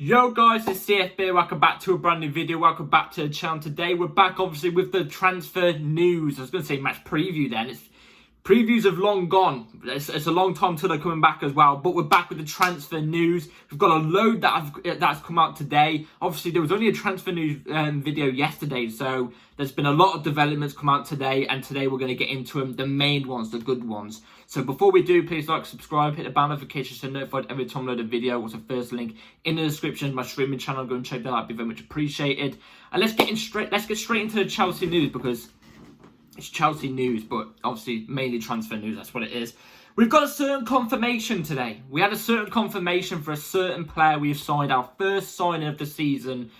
Yo guys, it's CFB. Welcome back to a brand new video. Welcome back to the channel. Today we're back obviously with the transfer news. I was going to say match preview then. Previews have long gone. It's a long time till they're coming back as well. But we're back with the transfer news. We've got a load that's come out today. Obviously, there was only a transfer news video yesterday. So there's been a lot of developments come out today. And today we're going to get into them, the main ones, the good ones. So before we do, please like, subscribe, hit the bell notification so you're notified every time I load a video. What's the first link in the description. My streaming channel. Go and check that out. It'd be very much appreciated. And let's get straight into the Chelsea news because it's Chelsea news, but obviously mainly transfer news. That's what it is. We've got a certain confirmation today. We had a certain confirmation for a certain player we've signed, our first signing of the season.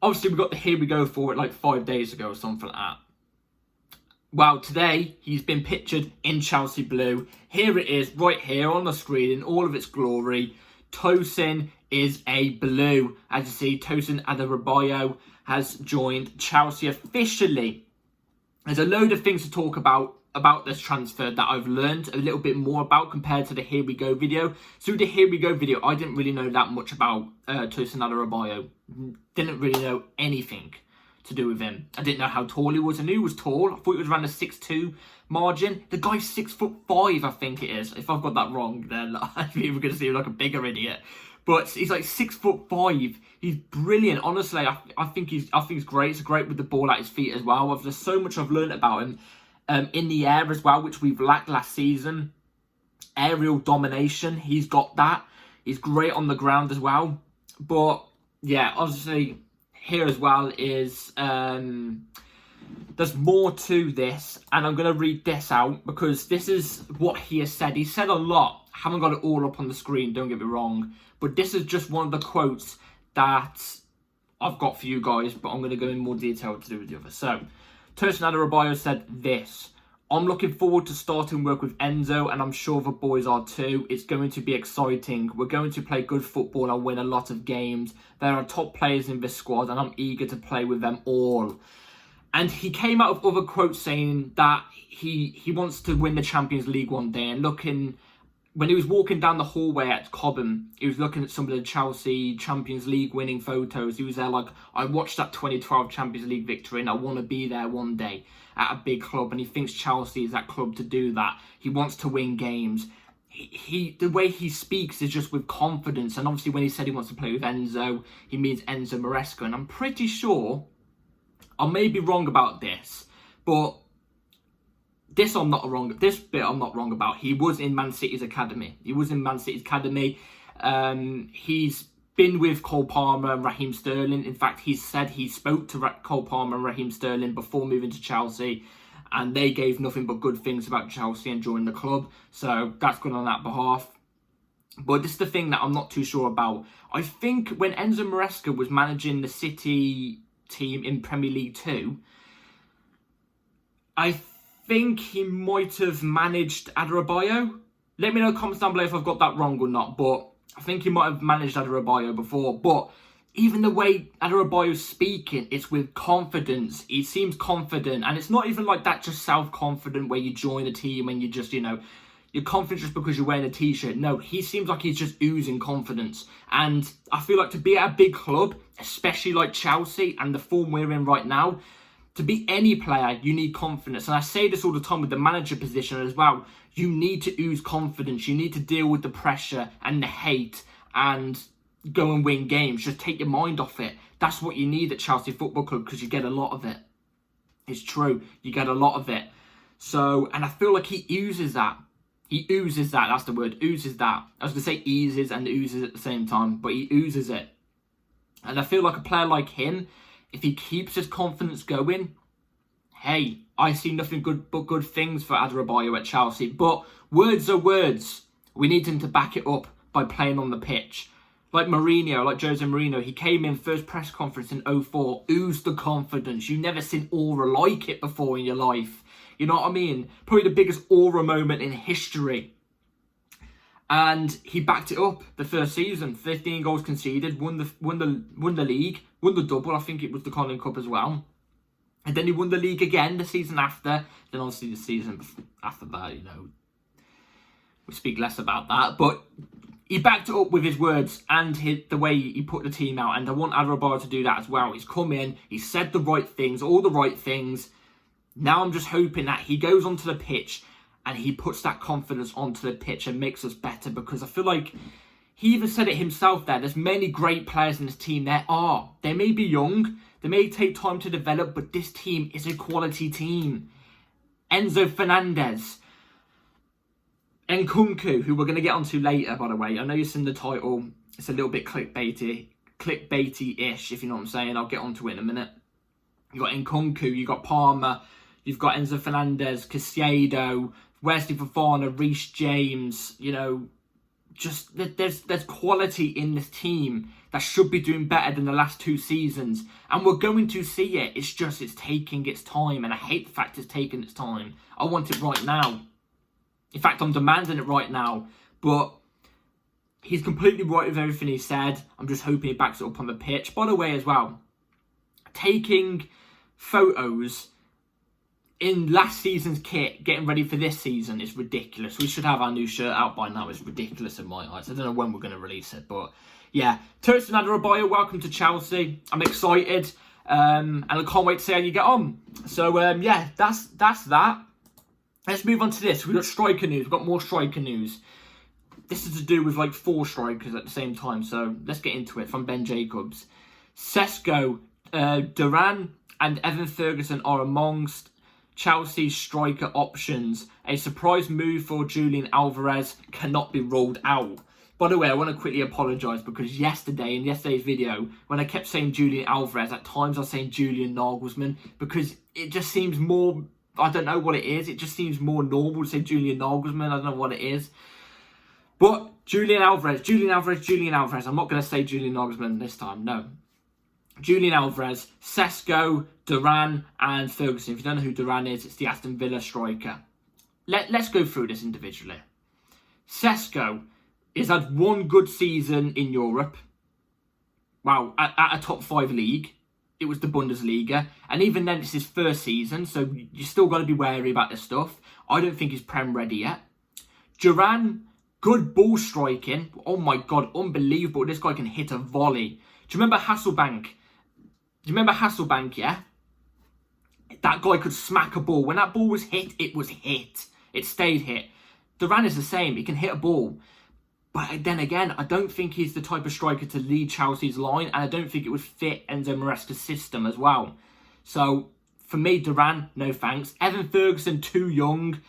Obviously, we got the here we go for it like 5 days ago or something like that. Well, today he's been pictured in Chelsea blue. Here it is, right here on the screen in all of its glory. Tosin is a blue. As you see, Tosin Adarabioyo has joined Chelsea officially. There's a load of things to talk about this transfer that I've learned a little bit more about compared to the Here We Go video. So the Here We Go video, I didn't really know that much about Tosin Adarabioyo. Didn't really know anything to do with him. I didn't know how tall he was. I knew he was tall. I thought he was around the 6'2" margin. The guy's 6'5", I think it is. If I've got that wrong, then people are going to see him like a bigger idiot. But he's like 6'5". He's brilliant. Honestly, I think he's great. He's great with the ball at his feet as well. There's so much I've learned about him in the air as well, which we've lacked last season. Aerial domination, he's got that. He's great on the ground as well. But yeah, obviously here as well is there's more to this, and I'm going to read this out because this is what he has said. He said a lot. I haven't got it all up on the screen, don't get me wrong. But this is just one of the quotes that I've got for you guys, but I'm going to go in more detail to do with the others. So, Tosin Adarabioyo said this: I'm looking forward to starting work with Enzo, and I'm sure the boys are too. It's going to be exciting. We're going to play good football and win a lot of games. There are top players in this squad, and I'm eager to play with them all. And he came out with other quotes saying that he wants to win the Champions League one day. And when he was walking down the hallway at Cobham, he was looking at some of the Chelsea Champions League winning photos. He was there like, I watched that 2012 Champions League victory and I want to be there one day at a big club. And he thinks Chelsea is that club to do that. He wants to win games. The way he speaks is just with confidence. And obviously when he said he wants to play with Enzo, he means Enzo Maresca. And I'm pretty sure, I may be wrong about this, but this bit I'm not wrong about. He was in Man City's academy. He's been with Cole Palmer and Raheem Sterling. In fact, he said he spoke to Cole Palmer and Raheem Sterling before moving to Chelsea, and they gave nothing but good things about Chelsea and joining the club. So that's good on that behalf. But this is the thing that I'm not too sure about. I think when Enzo Maresca was managing the City team in Premier League 2, I think he might have managed Adarabioyo. Let me know in the comments down below if I've got that wrong or not, but I think he might have managed Adarabioyo before. But even the way Adarabioyo's speaking, it's with confidence. He seems confident, and it's not even like that just self-confident where you join a team and you just, you're confident just because you're wearing a t-shirt. No, he seems like he's just oozing confidence. And I feel like to be at a big club, especially like Chelsea and the form we're in right now, to be any player, you need confidence. And I say this all the time with the manager position as well. You need to ooze confidence. You need to deal with the pressure and the hate and go and win games. Just take your mind off it. That's what you need at Chelsea Football Club because you get a lot of it. It's true. You get a lot of it. So, and I feel like he oozes that. He oozes that. That's the word. Oozes that. I was going to say eases and oozes at the same time, but he oozes it. And I feel like a player like him, if he keeps his confidence going, hey, I see nothing but good things for Adarabioyo at Chelsea. But words are words. We need him to back it up by playing on the pitch. Like Mourinho, like Jose Mourinho, he came in first press conference in 2004, oozed the confidence. You've never seen aura like it before in your life. You know what I mean? Probably the biggest aura moment in history. And he backed it up the first season. 15 goals conceded, won the league, won the double. I think it was the Carling Cup as well. And then he won the league again the season after. Then obviously the season after that, we speak less about that. But he backed it up with his words and the way he put the team out. And I want Adarabioyo to do that as well. He's come in, he said the right things, all the right things. Now I'm just hoping that he goes onto the pitch and he puts that confidence onto the pitch and makes us better, because I feel like he even said it himself there. There's many great players in this team. They may be young, they may take time to develop, but this team is a quality team. Enzo Fernandez, Nkunku, who we're going to get onto later, by the way. I know you've seen the title. It's a little bit clickbaity-ish, if you know what I'm saying. I'll get onto it in a minute. You've got Nkunku, you've got Palmer, you've got Enzo Fernandez, Caicedo, Wesley Fofana, Reece James. You know, just there's quality in this team that should be doing better than the last 2 seasons. And we're going to see it. It's taking its time. And I hate the fact it's taking its time. I want it right now. In fact, I'm demanding it right now. But he's completely right with everything he said. I'm just hoping he backs it up on the pitch. By the way, as well, taking photos in last season's kit, getting ready for this season, is ridiculous. We should have our new shirt out by now. It's ridiculous in my eyes. I don't know when we're going to release it, but yeah. Tursun Adarabioyo, welcome to Chelsea. I'm excited, and I can't wait to see how you get on. So yeah, that's that. Let's move on to this. We've got striker news. We've got more striker news. This is to do with like 4 strikers at the same time. So let's get into it. From Ben Jacobs, Sesko, Duran and Evan Ferguson are amongst Chelsea's striker options. A surprise move for Julian Alvarez cannot be ruled out. By the way, I want to quickly apologise, because yesterday, in yesterday's video, when I kept saying Julian Alvarez, at times I was saying Julian Nagelsmann, because it just seems more, I don't know what it is, it just seems more normal to say Julian Nagelsmann. I don't know what it is. But Julian Alvarez. I'm not going to say Julian Nagelsmann this time, no. Julian Alvarez, Sesko, Duran and Ferguson. If you don't know who Duran is, it's the Aston Villa striker. Let's go through this individually. Sesko has had 1 good season in Europe. Wow, at a top 5 league. It was the Bundesliga. And even then, it's his first season, so you still got to be wary about this stuff. I don't think he's Prem ready yet. Duran, good ball striking. Oh my God, unbelievable. This guy can hit a volley. Do you remember Hasselbank? Yeah? That guy could smack a ball. When that ball was hit, it was hit. It stayed hit. Duran is the same. He can hit a ball. But then again, I don't think he's the type of striker to lead Chelsea's line. And I don't think it would fit Enzo Maresca's system as well. So, for me, Duran, no thanks. Evan Ferguson, too young.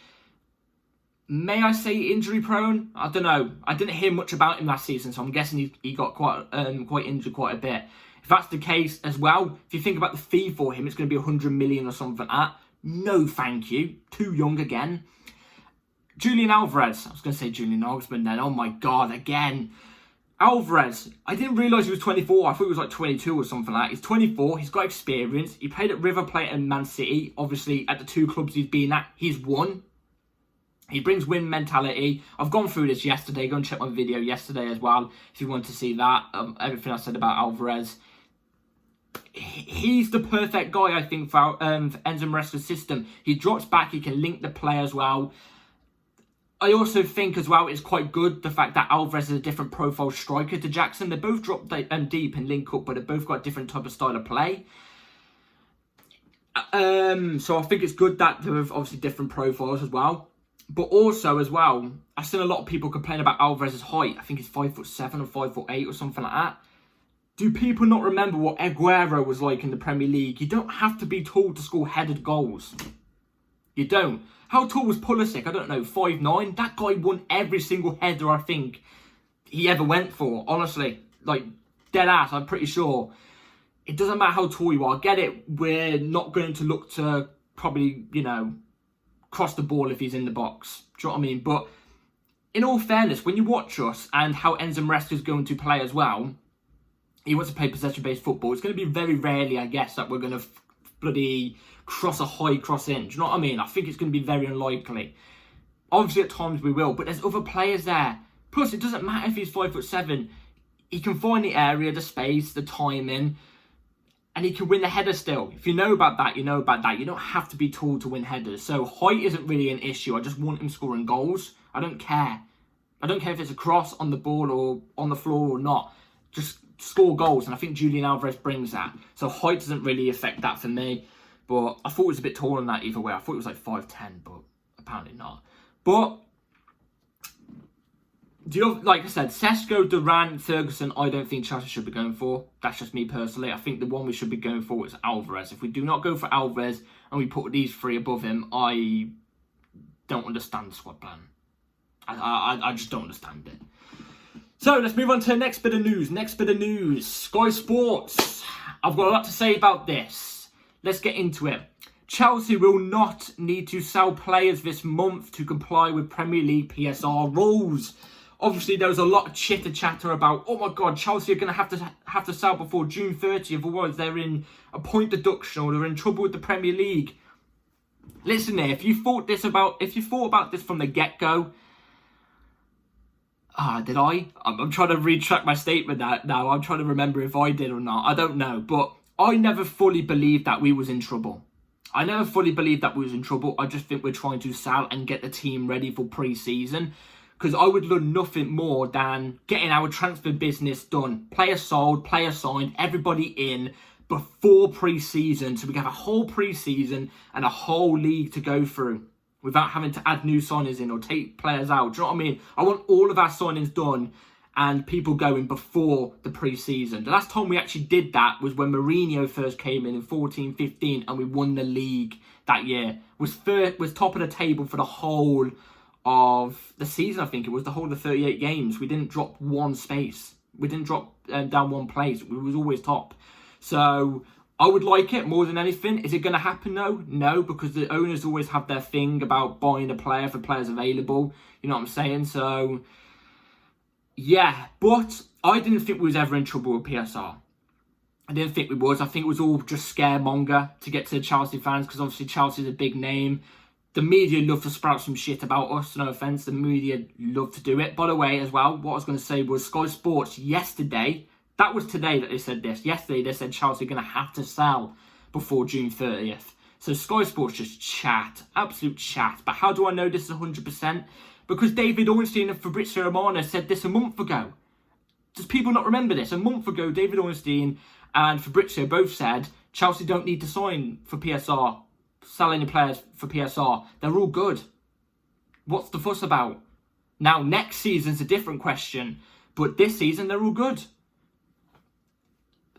May I say injury prone? I don't know. I didn't hear much about him last season, so I'm guessing he got quite injured quite a bit. If that's the case as well, if you think about the fee for him, it's going to be 100 million or something like that. No, thank you. Too young again. Julian Alvarez. I was going to say Julian Nagelsmann then. Oh my God, again. Alvarez. I didn't realise he was 24. I thought he was like 22 or something like that. He's 24. He's got experience. He played at River Plate and Man City. Obviously, at the 2 clubs he's been at, he's won. He brings win mentality. I've gone through this yesterday. Go and check my video yesterday as well if you want to see that. Everything I said about Alvarez. He's the perfect guy, I think, for Enzo Maresca's system. He drops back. He can link the play as well. I also think as well it's quite good the fact that Alvarez is a different profile striker to Jackson. They both drop deep and link up, but they've both got a different type of style of play. So I think it's good that they're obviously different profiles as well. But also as well, I've seen a lot of people complain about Alvarez's height. I think he's 5'7" or 5'8" or something like that. Do people not remember what Aguero was like in the Premier League? You don't have to be tall to score headed goals. You don't. How tall was Pulisic? I don't know, 5'9"? That guy won every single header I think he ever went for. Honestly, like, dead ass, I'm pretty sure. It doesn't matter how tall you are. I get it, we're not going to look to probably, you know, cross the ball if he's in the box. Do you know what I mean? But in all fairness, when you watch us and how Enzo Maresca is going to play as well, he wants to play possession-based football. It's going to be very rarely, I guess, that we're going to bloody cross a high cross in. Do you know what I mean? I think it's going to be very unlikely. Obviously, at times we will, but there's other players there. Plus, it doesn't matter if he's 5'7". He can find the area, the space, the timing, and he can win the header still. If you know about that, you know about that. You don't have to be tall to win headers. So height isn't really an issue. I just want him scoring goals. I don't care. I don't care if it's a cross, on the ball, or on the floor or not. Just score goals, and I think Julian Alvarez brings that. So height doesn't really affect that for me. But I thought it was a bit taller than that either way. I thought it was like 5'10", but apparently not. But like I said, Sesko, Duran, Ferguson, I don't think Chelsea should be going for. That's just me personally. I think the one we should be going for is Alvarez. If we do not go for Alvarez and we put these three above him, I don't understand the squad plan. I just don't understand it. So let's move on to the next bit of news. Sky Sports. I've got a lot to say about this. Let's get into it. Chelsea will not need to sell players this month to comply with Premier League PSR rules. Obviously, there was a lot of chitter chatter about, oh my God, Chelsea are going to have to sell before June 30th, otherwise they're in a point deduction or they're in trouble with the Premier League. Listen here, if you thought about this from the get-go, did I? I'm trying to retract my statement now. I'm trying to remember if I did or not. I don't know, but I never fully believed that we was in trouble. I just think we're trying to sell and get the team ready for pre-season. Because I would love nothing more than getting our transfer business done. Player sold, player signed, everybody in before pre-season. So we can have a whole pre-season and a whole league to go through without having to add new signings in or take players out. Do you know what I mean? I want all of our signings done and people going before the pre-season. The last time we actually did that was when Mourinho first came in 14-15 and we won the league that year. Was top of the table for the whole of the season, I think it was the whole of 38 games. We didn't drop one space. We didn't drop down one place. We was always top. So I would like it more than anything. Is it going to happen though? No, because the owners always have their thing about buying a player for players available. You know what I'm saying? So yeah, but I didn't think we was ever in trouble with PSR. I didn't think we was. I think it was all just scaremonger to get to the Chelsea fans because obviously Chelsea's a big name. The media love to sprout some shit about us, no offence. The media love to do it. By the way, as well, what I was going to say was Sky Sports yesterday, that was today that they said this. Yesterday, they said Chelsea are going to have to sell before June 30th. So Sky Sports just chat, absolute chat. But how do I know this is 100%? Because David Ornstein and Fabrizio Romano said this a month ago. Does people not remember this? A month ago, David Ornstein and Fabrizio both said Chelsea don't need to sign for PSR. Sell any players for PSR. They're all good. What's the fuss about? Now, next season's a different question, but this season, they're all good.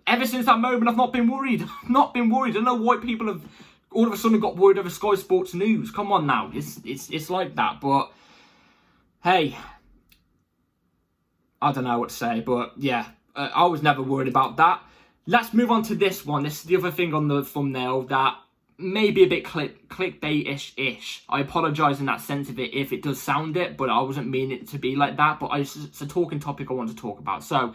Ever since that moment, I've not been worried. I don't know why people have all of a sudden got worried over Sky Sports News. Come on now. It's like that, but hey, I don't know what to say, but yeah, I was never worried about that. Let's move on to this one. This is the other thing on the thumbnail that maybe a bit clickbait-ish. I apologise in that sense of it if it does sound it, but I wasn't meaning it to be like that. But it's a talking topic I want to talk about. So,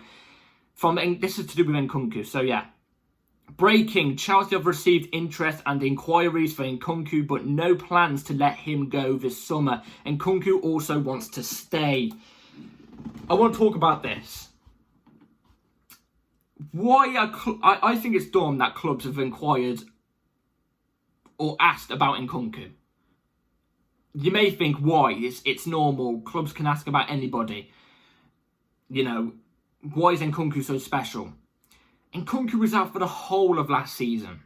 this is to do with Nkunku. So yeah, breaking: Chelsea have received interest and inquiries for Nkunku, but no plans to let him go this summer. Nkunku also wants to stay. I want to talk about this. I think it's dumb that clubs have inquired or asked about Nkunku. You may think, why? It's normal. Clubs can ask about anybody. You know, why is Nkunku so special? Nkunku was out for the whole of last season.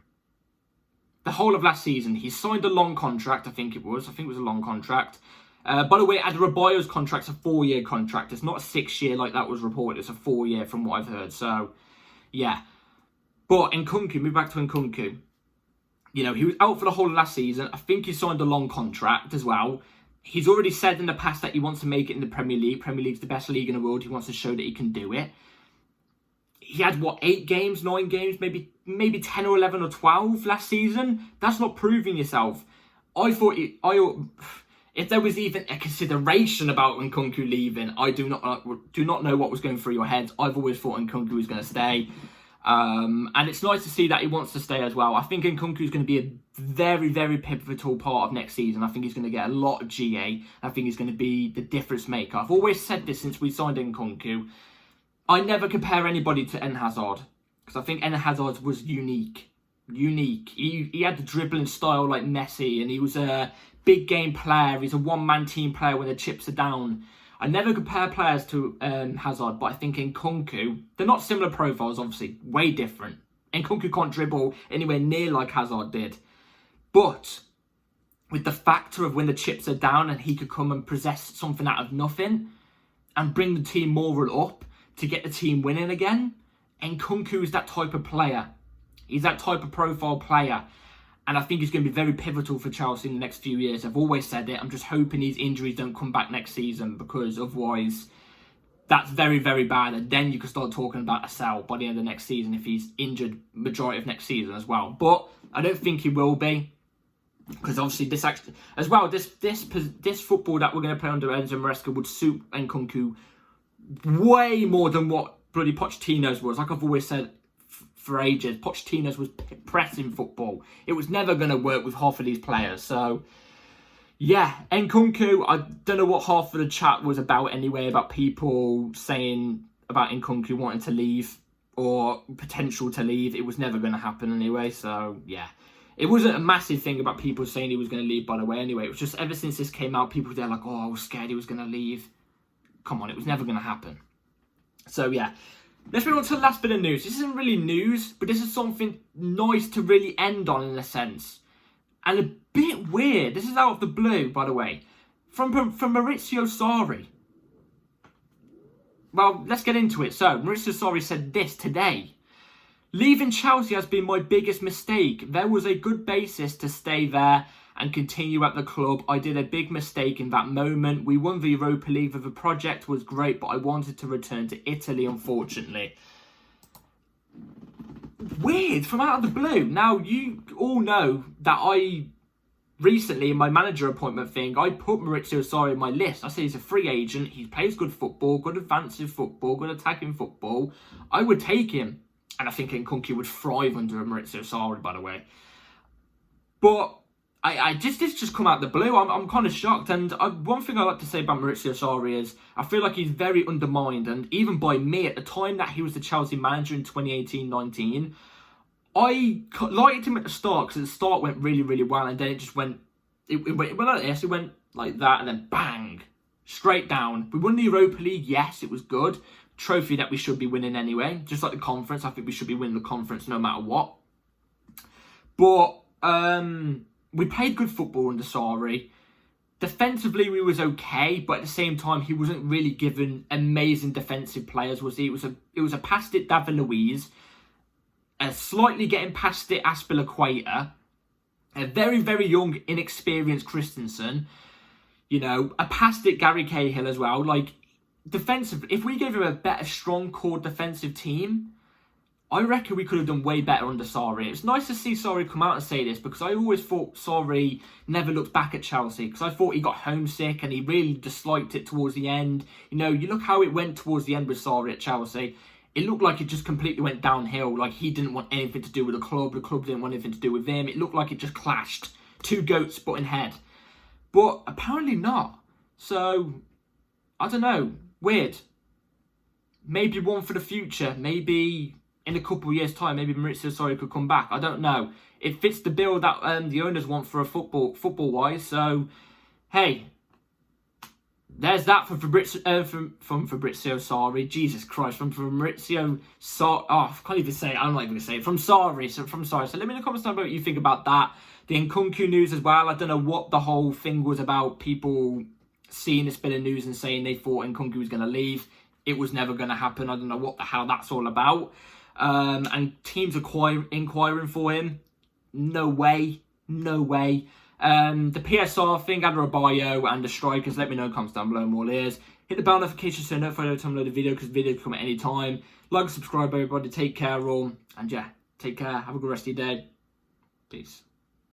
He signed a long contract, I think it was a long contract. By the way, Adarabioyo's contract's a 4-year contract. It's not a 6-year like that was reported. It's a 4-year from what I've heard. So, yeah. But Nkunku, move back to Nkunku. You know, he was out for the whole of last season. I think he signed a long contract as well. He's already said in the past that he wants to make it in the Premier League. Premier League's the best league in the world. He wants to show that he can do it. He had, 8 games, 9 games, maybe 10 or 11 or 12 last season. That's not proving yourself. I thought, if there was even a consideration about Nkunku leaving, I do not know what was going through your head. I've always thought Nkunku was going to stay. And it's nice to see that he wants to stay as well. I think Nkunku is going to be a very, very pivotal part of next season. I think he's going to get a lot of GA. I think he's going to be the difference maker. I've always said this since we signed Nkunku. I never compare anybody to Eden Hazard, because I think Eden Hazard was unique. He had the dribbling style like Messi, and he was a big game player. He's a one-man team player when the chips are down. I never compare players to Hazard, but I think Nkunku, they're not similar profiles, obviously, way different. Nkunku can't dribble anywhere near like Hazard did. But with the factor of when the chips are down and he could come and possess something out of nothing and bring the team moral up to get the team winning again, Nkunku is that type of player. He's that type of profile player. And I think he's going to be very pivotal for Chelsea in the next few years. I've always said it. I'm just hoping his injuries don't come back next season, because otherwise that's very, very bad. And then you can start talking about a sell by the end of next season if he's injured majority of next season as well. But I don't think he will be, because obviously this actually, as well, this football that we're going to play under Enzo Maresca would suit Nkunku way more than what bloody Pochettino's was. Like I've always said for ages, Pochettino's was pressing football. It was never going to work with half of these players. So yeah, Nkunku, I don't know what half of the chat was about anyway, about people saying about Nkunku wanting to leave or potential to leave. It was never going to happen anyway. So yeah, it wasn't a massive thing about people saying he was going to leave, by the way, anyway. It was just ever since this came out, people were there like, oh, I was scared he was going to leave. Come on, it was never going to happen. So yeah, let's move on to the last bit of news. This isn't really news, but this is something nice to really end on in a sense. And a bit weird. This is out of the blue, by the way. From Maurizio Sarri. Well, let's get into it. So, Maurizio Sarri said this today. Leaving Chelsea has been my biggest mistake. There was a good basis to stay there and continue at the club. I did a big mistake in that moment. We won the Europa League. The project was great, but I wanted to return to Italy, unfortunately. Weird, from out of the blue. Now, you all know that I recently, in my manager appointment thing, I put Maurizio Sarri in my list. I said he's a free agent. He plays good football, good advancing football, good attacking football. I would take him. And I think Nkunku would thrive under Maurizio Sarri, by the way. But this just come out of the blue. I'm kind of shocked. And one thing I like to say about Maurizio Sarri is I feel like he's very undermined. And even by me, at the time that he was the Chelsea manager in 2018-19, I liked him at the start, because at the start went really, really well. And then it just went, it went like this. It went like that, and then bang, straight down. We won the Europa League. Yes, it was good. Trophy that we should be winning anyway. Just like the conference. I think we should be winning the conference no matter what. But we played good football under Sarri. Defensively, we was okay, but at the same time, he wasn't really given amazing defensive players, was he? It was a past it David Luiz, a slightly getting past it Aspilicueta, a very, very young, inexperienced Christensen, you know, a past it Gary Cahill as well. Like, defensive, if we gave him a better, strong core defensive team, I reckon we could have done way better under Sarri. It's nice to see Sarri come out and say this, because I always thought Sarri never looked back at Chelsea, because I thought he got homesick and he really disliked it towards the end. You know, you look how it went towards the end with Sarri at Chelsea. It looked like it just completely went downhill. Like, he didn't want anything to do with the club didn't want anything to do with him. It looked like it just clashed. Two goats butting head. But apparently not. So, I don't know. Weird. Maybe one for the future. Maybe in a couple of years' time, maybe Maurizio Sarri could come back. I don't know. It fits the bill that the owners want for a football-wise. So, hey, there's that from Fabrizio Sarri. Jesus Christ, from Maurizio Sarri. Oh, I can't even say it. I'm not even going to say it. From Sarri. So let me know in the comments down below what you think about that. The Nkunku news as well. I don't know what the whole thing was about. People seeing this bit of news and saying they thought Nkunku was going to leave. It was never going to happen. I don't know what the hell that's all about. And teams are inquiring for him. No way. No way. The PSR thing, Adarabioyo and the strikers, let me know in the comments down below. I'm all ears. Hit the bell notification so notified every time I load a video, because videos come at any time. Like and subscribe, everybody. Take care all. And yeah, take care. Have a good rest of your day. Peace.